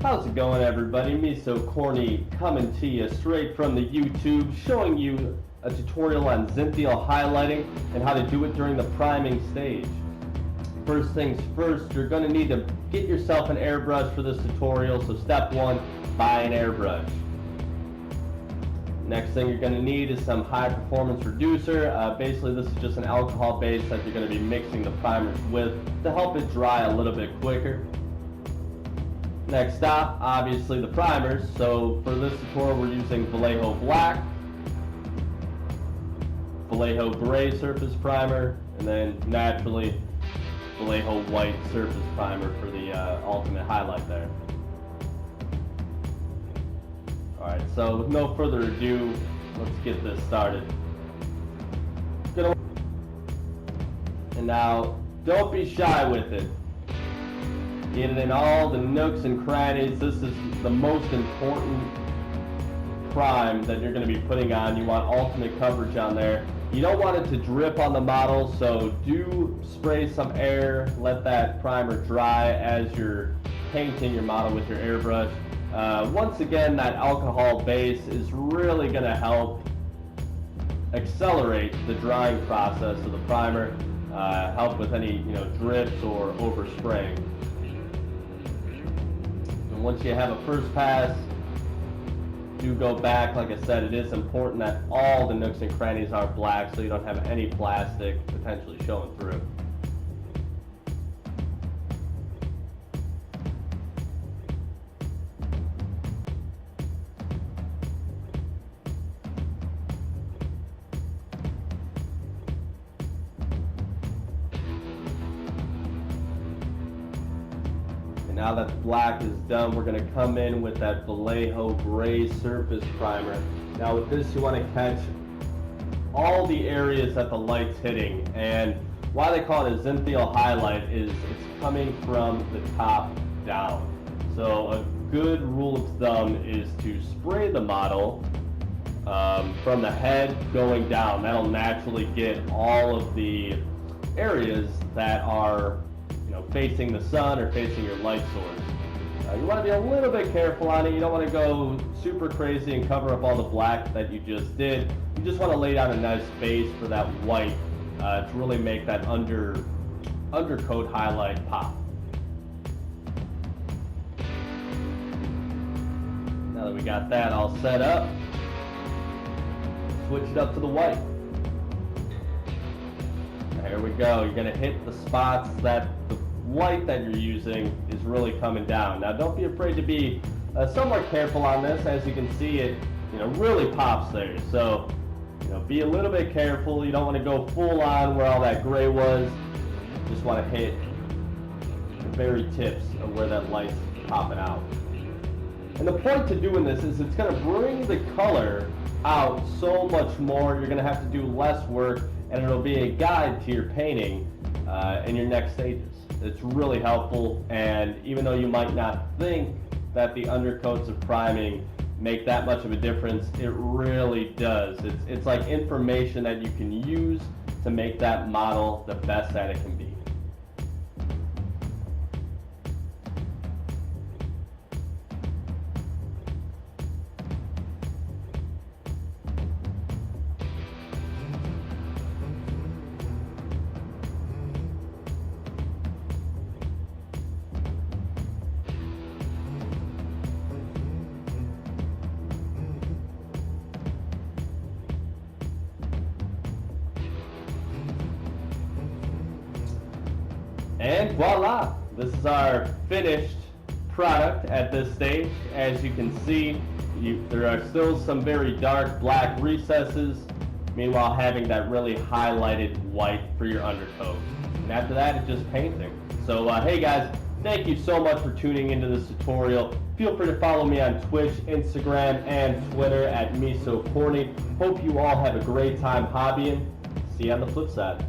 How's it going, everybody? Me so corny coming to you straight from the YouTube, showing you a tutorial on Zenthial highlighting and how to do it during the priming stage. First things first, you're going to need to get yourself an airbrush for this tutorial. So step one, buy an airbrush. Next thing you're going to need is some high performance reducer. Basically this is just an alcohol base that you're going to be mixing the primers with to help it dry a little bit quicker. Next stop, obviously the primers. So for this tutorial we're using Vallejo Black, Vallejo Gray surface primer, and then naturally Vallejo White surface primer for the ultimate highlight there. Alright, so with no further ado, let's get this started. And now, don't be shy with it. Get it in all the nooks and crannies. This is the most important prime that you're going to be putting on. You want ultimate coverage on there. You don't want it to drip on the model, so do spray some air, let that primer dry as you're painting your model with your airbrush. Once again, that alcohol base is really going to help accelerate the drying process of the primer, help with any drips or overspraying. And once you have a first pass, do go back. Like I said, it is important that all the nooks and crannies are black so you don't have any plastic potentially showing through. Now that the black is done, we're going to come in with that Vallejo Gray surface primer. Now with this, you want to catch all the areas that the light's hitting, and why they call it a Zenthial highlight is it's coming from the top down. So a good rule of thumb is to spray the model from the head going down. That'll naturally get all of the areas that are facing the sun or facing your light source. You want to be a little bit careful on it. You don't want to go super crazy and cover up all the black that you just did. You just want to lay down a nice base for that white to really make that undercoat highlight pop. Now that we got that all set up, switch it up to the white. There we go. You're going to hit the spots that the light that you're using is really coming down. Now don't be afraid to be somewhat careful on this. As you can see, it really pops there. So be a little bit careful. You don't want to go full on where all that gray was. You just want to hit the very tips of where that light's popping out. And the point to doing this is it's going to bring the color out so much more. You're going to have to do less work, and it'll be a guide to your painting in your next stages. It's really helpful, and even though you might not think that the undercoats of priming make that much of a difference, it really does. It's like information that you can use to make that model the best that it can be. And voila, this is our finished product at this stage. As you can see, there are still some very dark black recesses, meanwhile having that really highlighted white for your undercoat. And after that, it's just painting. So hey guys, thank you so much for tuning into this tutorial. Feel free to follow me on Twitch, Instagram, and Twitter at MeSoCorny. Hope you all have a great time hobbying. See you on the flip side.